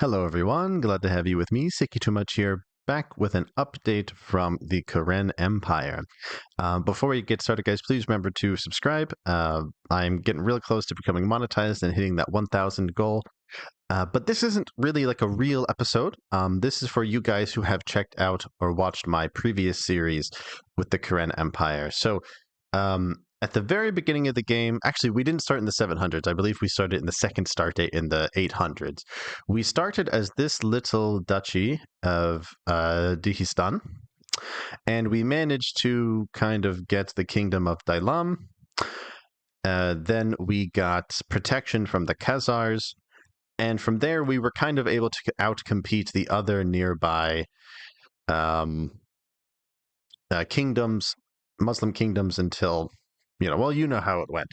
Hello everyone, glad to have you with me, CK2 here, back with an update from the Karen Empire. Before we get started, guys, please remember to subscribe. I'm getting really close to becoming monetized and hitting that 1,000 goal. But this isn't really like a real episode. This is for you guys who have checked out or watched my previous series with the Karen Empire. So, at the very beginning of the game, actually, we didn't start in the 700s. I believe we started in the second start date in the 800s. We started as this little duchy of Dihistan, and we managed to kind of get the kingdom of Dailam. Then we got protection from the Khazars, and from there we were kind of able to outcompete the other nearby kingdoms, Muslim kingdoms, until, you know how it went.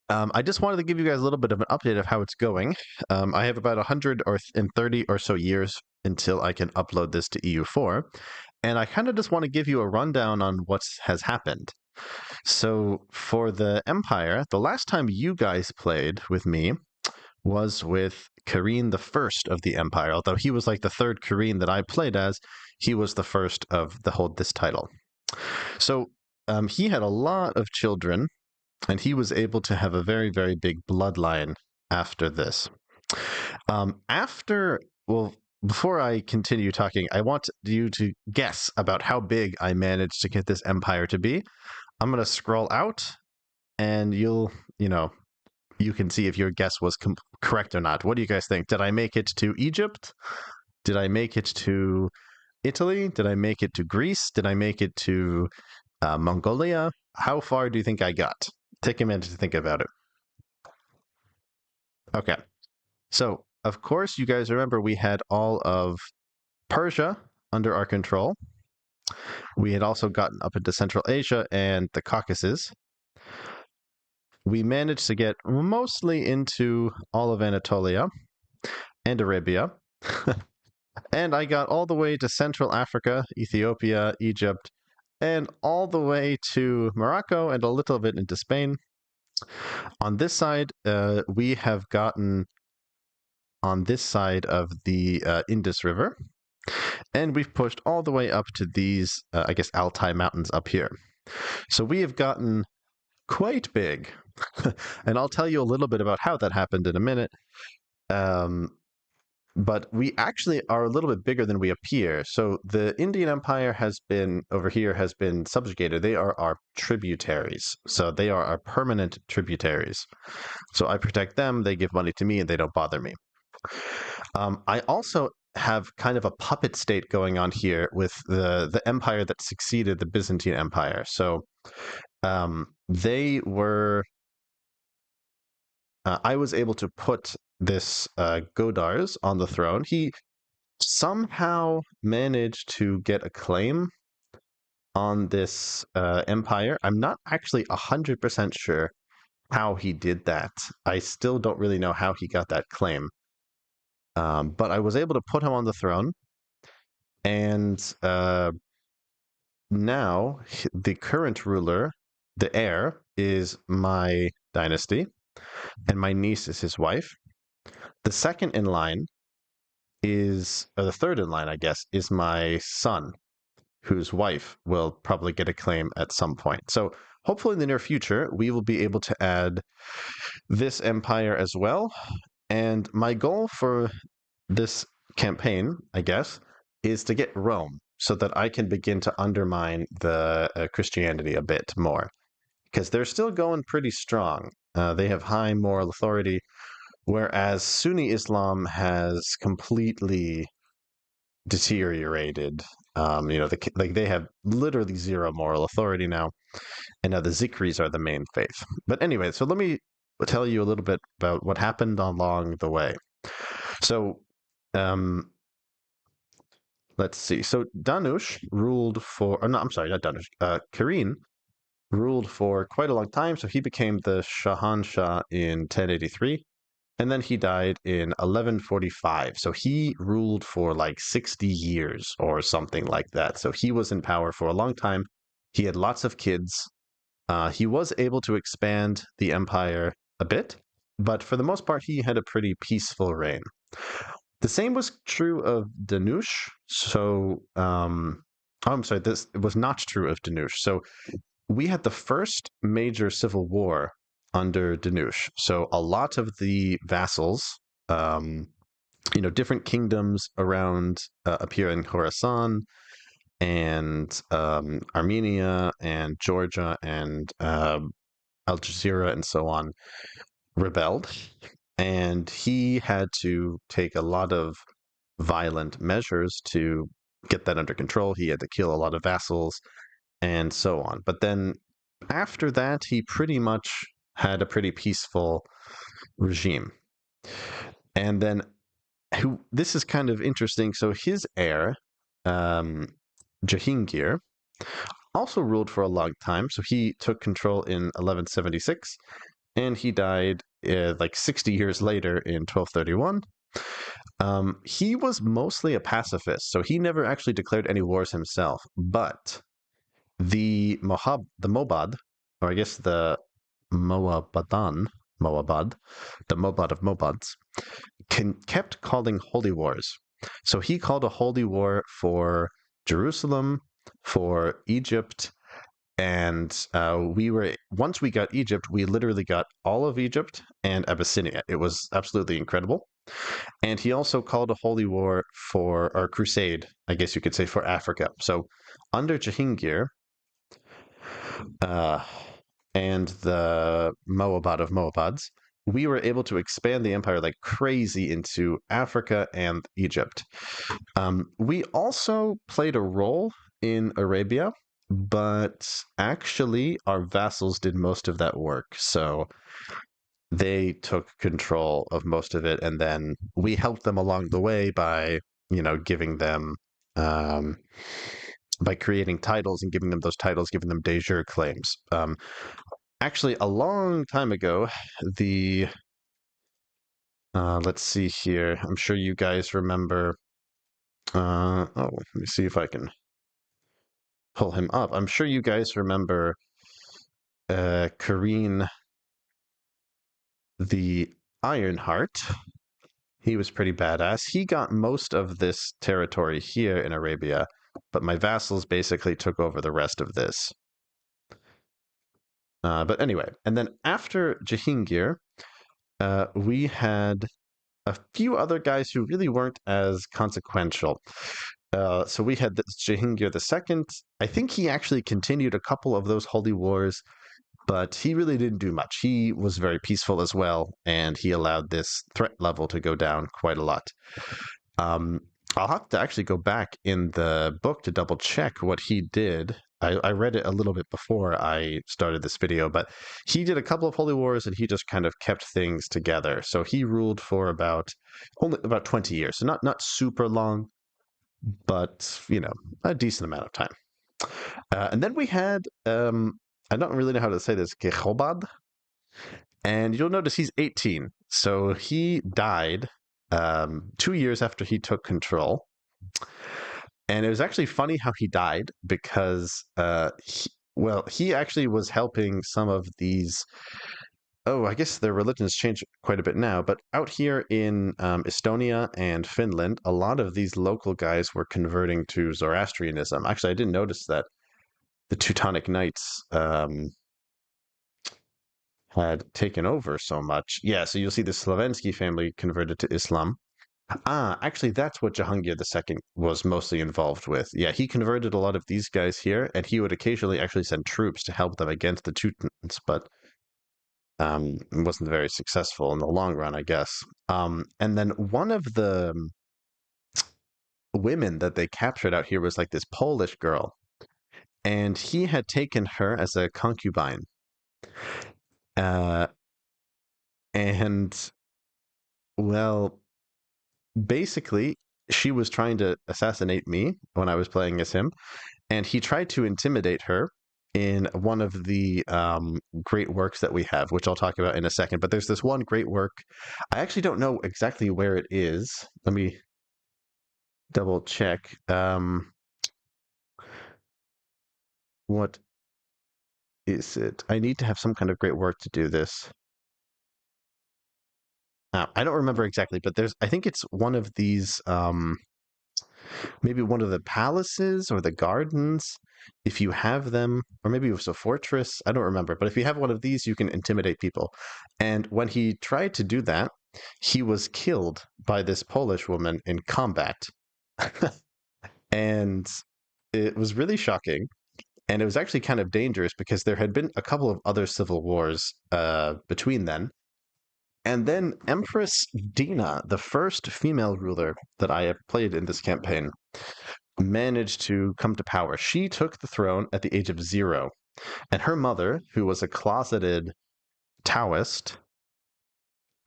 I just wanted to give you guys a little bit of an update of how it's going. I have about 130 or so years until I can upload this to EU4, and I kind of just want to give you a rundown on what has happened. So for the Empire, the last time you guys played with me was with Kareen the First of the Empire. Although he was like the third Kareen that I played as, he was the first of the hold this title. So he had a lot of children, and he was able to have a very, very big bloodline after this. Before I continue talking, I want you to guess about how big I managed to get this empire to be. I'm going to scroll out, and you can see if your guess was correct or not. What do you guys think? Did I make it to Egypt? Did I make it to Italy? Did I make it to Greece? Did I make it to Mongolia? How far do you think I got? Take a minute to think about it. Okay. So, of course, you guys remember we had all of Persia under our control. We had also gotten up into Central Asia and the Caucasus. We managed to get mostly into all of Anatolia and Arabia. And I got all the way to Central Africa, Ethiopia, Egypt, and all the way to Morocco and a little bit into Spain. On this side, we have gotten on this side of the Indus River, and we've pushed all the way up to these, Altai Mountains up here. So we have gotten quite big, and I'll tell you a little bit about how that happened in a minute. But we actually are a little bit bigger than we appear. So the Indian Empire has been subjugated. They are our tributaries. So they are our permanent tributaries. So I protect them, they give money to me, and they don't bother me. I also have kind of a puppet state going on here with the empire that succeeded the Byzantine Empire. So they were... I was able to put this Godars on the throne. He somehow managed to get a claim on this empire. I'm not actually 100% sure how he did that. I still don't really know how he got that claim. But I was able to put him on the throne. And now the current ruler, the heir, is my dynasty, and my niece is his wife. The second in line or the third in line, I guess, is my son, whose wife will probably get a claim at some point. So hopefully in the near future, we will be able to add this empire as well. And my goal for this campaign, I guess, is to get Rome so that I can begin to undermine the Christianity a bit more. Because they're still going pretty strong. They have high moral authority, whereas Sunni Islam has completely deteriorated. They have literally zero moral authority now, and now the Zikris are the main faith. But anyway, so let me tell you a little bit about what happened along the way. So, let's see. So Danush ruled for, or no, I'm sorry, not Danush. Kareen ruled for quite a long time. So he became the Shahanshah in 1083. And then he died in 1145. So he ruled for like 60 years or something like that. So he was in power for a long time. He had lots of kids. He was able to expand the empire a bit, but for the most part, he had a pretty peaceful reign. The same was true of Danush. So, oh, I'm sorry, this was not true of Danush. So, we had the first major civil war under Danush. So, a lot of the vassals, um, different kingdoms around up here in Khorasan and Armenia and Georgia and Al Jazeera and so on rebelled. And he had to take a lot of violent measures to get that under control. He had to kill a lot of vassals and so on. But then after that, he pretty much had a pretty peaceful regime. And then this is kind of interesting. So his heir, um, Jahangir, also ruled for a long time. So he took control in 1176, and he died like 60 years later in 1231. He was mostly a pacifist, so he never actually declared any wars himself. But the Mobad, or I guess the Moabadan, Moabad, the Mobad of Mobads, kept calling holy wars. So he called a holy war for Jerusalem, for Egypt, and once we got Egypt, we literally got all of Egypt and Abyssinia. It was absolutely incredible. And he also called a holy war or crusade, I guess you could say, for Africa. So under Jahangir uh, and the Moabad of Moabads, we were able to expand the empire like crazy into Africa and Egypt. We also played a role in Arabia, but actually our vassals did most of that work. So they took control of most of it, and then we helped them along the way by, giving them, um, by creating titles and giving them those titles, giving them de jure claims. Actually, a long time ago, the let's see here. I'm sure you guys remember. Let me see if I can pull him up. I'm sure you guys remember Kareen the Ironheart. He was pretty badass. He got most of this territory here in Arabia, but my vassals basically took over the rest of this. But anyway, and then after Jahangir, we had a few other guys who really weren't as consequential. So we had Jahangir II. I think he actually continued a couple of those holy wars, but he really didn't do much. He was very peaceful as well, and he allowed this threat level to go down quite a lot. Um, I'll have to actually go back in the book to double check what he did. I read it a little bit before I started this video, but he did a couple of holy wars and he just kind of kept things together. So he ruled for only about 20 years. So not super long, but a decent amount of time. And then we had I don't really know how to say this, Kehobad, and you'll notice he's 18. So he died 2 years after he took control. And it was actually funny how he died because, he actually was helping some of these. Oh, I guess their religions changed quite a bit now. But out here in Estonia and Finland, a lot of these local guys were converting to Zoroastrianism. Actually, I didn't notice that the Teutonic Knights had taken over so much. Yeah, so you'll see the Slavensky family converted to Islam. Actually, that's what Jahangir II was mostly involved with. Yeah, he converted a lot of these guys here, and he would occasionally actually send troops to help them against the Teutons, but wasn't very successful in the long run, I guess. And then one of the women that they captured out here was like this Polish girl, and he had taken her as a concubine. Uh, and well, basically, she was trying to assassinate me when I was playing as him, and he tried to intimidate her in one of the great works that we have, which I'll talk about in a second. But there's this one great work. I actually don't know exactly where it is. Let me double check. What is it? I need to have some kind of great work to do this. I don't remember exactly, but there's I think it's one of these maybe one of the palaces or the gardens. If you have them, or maybe it was a fortress, I don't remember. But if you have one of these, you can intimidate people. And when he tried to do that, he was killed by this Polish woman in combat. And it was really shocking. And it was actually kind of dangerous because there had been a couple of other civil wars between then. And then Empress Dina, the first female ruler that I have played in this campaign, managed to come to power. She took the throne at the age of 0. And her mother, who was a closeted Taoist,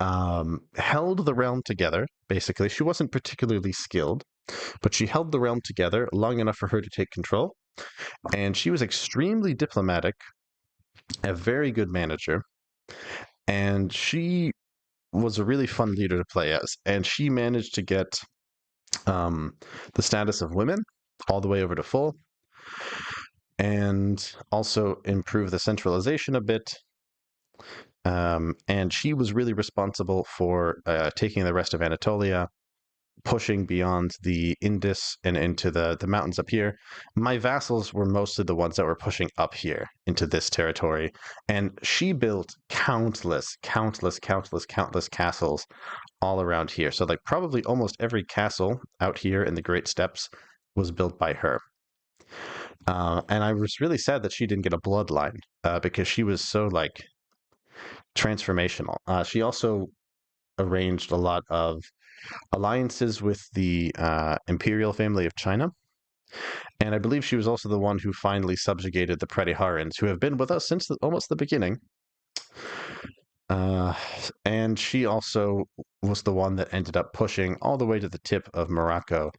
held the realm together, basically. She wasn't particularly skilled, but she held the realm together long enough for her to take control. And she was extremely diplomatic, a very good manager. And she was a really fun leader to play as. And she managed to get um, the status of women all the way over to full, and also improve the centralization a bit. And she was really responsible for taking the rest of Anatolia, pushing beyond the Indus and into the mountains up here. My vassals were mostly the ones that were pushing up here into this territory. And she built countless castles all around here. So, like, probably almost every castle out here in the Great Steppes was built by her. And I was really sad that she didn't get a bloodline because she was so, like, transformational. She also arranged a lot of alliances with the imperial family of China. And I believe she was also the one who finally subjugated the Pretiharans, who have been with us since almost the beginning. Uh, and she also was the one that ended up pushing all the way to the tip of Morocco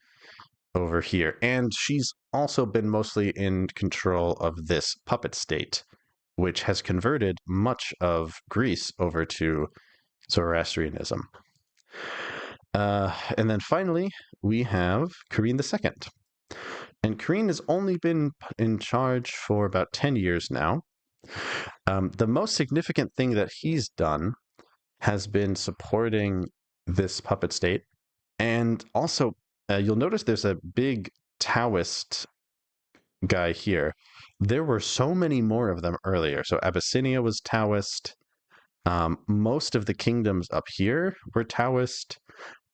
over here. And she's also been mostly in control of this puppet state, which has converted much of Greece over to Zoroastrianism. And then finally, we have Karine II. And Karine has only been in charge for about 10 years now. The most significant thing that he's done has been supporting this puppet state. And also, you'll notice there's a big Taoist guy here. There were so many more of them earlier. So Abyssinia was Taoist. Most of the kingdoms up here were Taoist.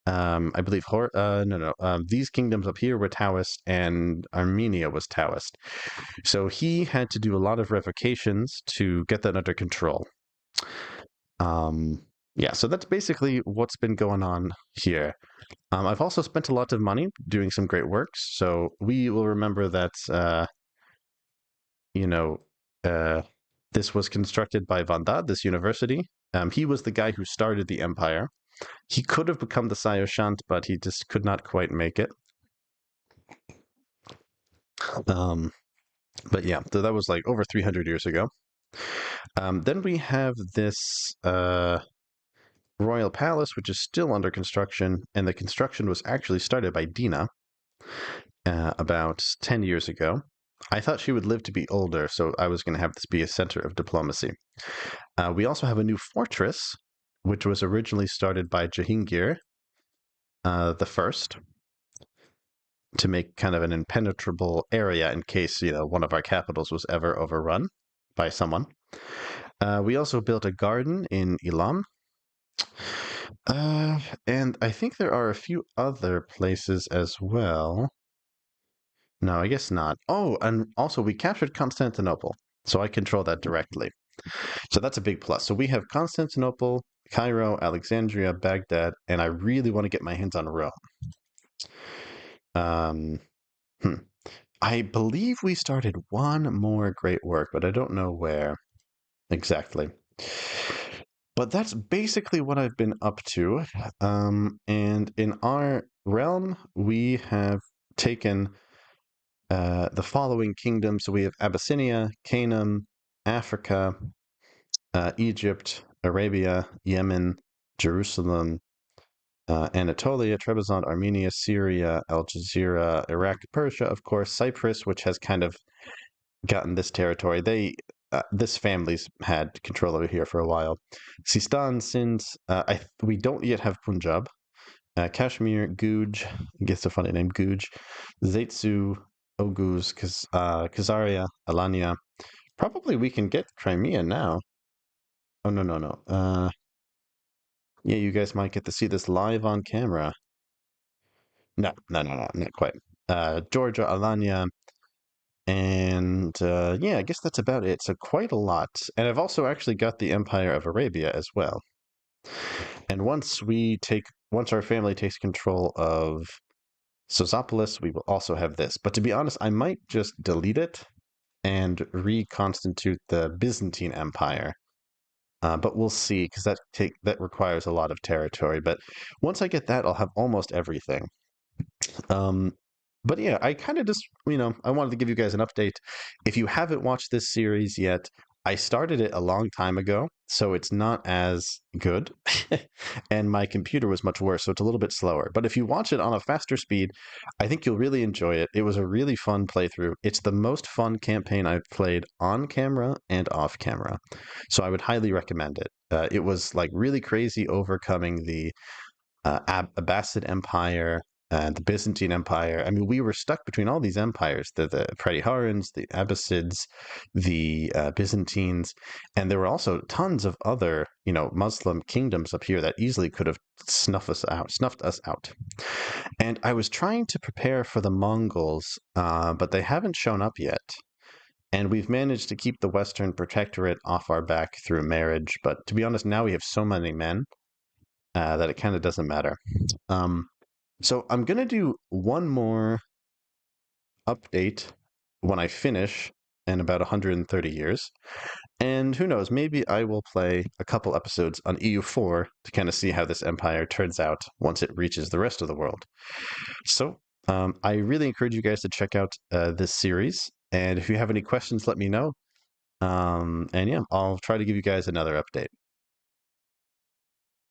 I believe these kingdoms up here were Taoist, and Armenia was Taoist. So he had to do a lot of revocations to get that under control. Yeah, so that's basically what's been going on here. I've also spent a lot of money doing some great works, so we will remember that, you know, uh, this was constructed by Vandad, this university. He was the guy who started the empire. He could have become the Saoshyant, but he just could not quite make it. But yeah, so that was like over 300 years ago. Then we have this royal palace, which is still under construction, and the construction was actually started by Dina about 10 years ago. I thought she would live to be older, so I was going to have this be a center of diplomacy. We also have a new fortress, which was originally started by Jahangir the First, to make kind of an impenetrable area in case, one of our capitals was ever overrun by someone. We also built a garden in Ilam. And I think there are a few other places as well. No, I guess not. Oh, and also we captured Constantinople, so I control that directly. So that's a big plus. So we have Constantinople, Cairo, Alexandria, Baghdad, and I really want to get my hands on Rome. I believe we started one more great work, but I don't know where exactly. But that's basically what I've been up to. And in our realm, we have taken the following kingdoms. So we have Abyssinia, Canaan, Africa, Egypt, Arabia, Yemen, Jerusalem, Anatolia, Trebizond, Armenia, Syria, Al Jazeera, Iraq, Persia, of course, Cyprus, which has kind of gotten this territory. this family's had control over here for a while. Sistan, Sindh, we don't yet have Punjab. Kashmir, Guj, I guess a funny name, Guj, Zetsu, Oghuz, Khazaria, Alania. Probably we can get Crimea now. Oh, no, no, no. Yeah, you guys might get to see this live on camera. No, no, no, no, not quite. Georgia, Alania, and yeah, I guess that's about it. So quite a lot. And I've also actually got the Empire of Arabia as well. And once our family takes control of Sozopolis, we will also have this. But to be honest, I might just delete it and reconstitute the Byzantine Empire. But we'll see, because that requires a lot of territory. But once I get that, I'll have almost everything. Um, but yeah, I kind of just, I wanted to give you guys an update. If you haven't watched this series yet, I started it a long time ago, so it's not as good. And my computer was much worse, so it's a little bit slower. But if you watch it on a faster speed, I think you'll really enjoy it. It was a really fun playthrough. It's the most fun campaign I've played on camera and off camera. So I would highly recommend it. It was like really crazy overcoming the Abbasid Empire and the Byzantine Empire. I mean, we were stuck between all these empires: the Praetorians, the Abbasids, the Byzantines, and there were also tons of other, Muslim kingdoms up here that easily could have snuffed us out. And I was trying to prepare for the Mongols, but they haven't shown up yet. And we've managed to keep the Western Protectorate off our back through marriage. But to be honest, now we have so many men that it kind of doesn't matter. So I'm going to do one more update when I finish in about 130 years. And who knows, maybe I will play a couple episodes on EU4 to kind of see how this empire turns out once it reaches the rest of the world. So I really encourage you guys to check out this series. And if you have any questions, let me know. And yeah, I'll try to give you guys another update.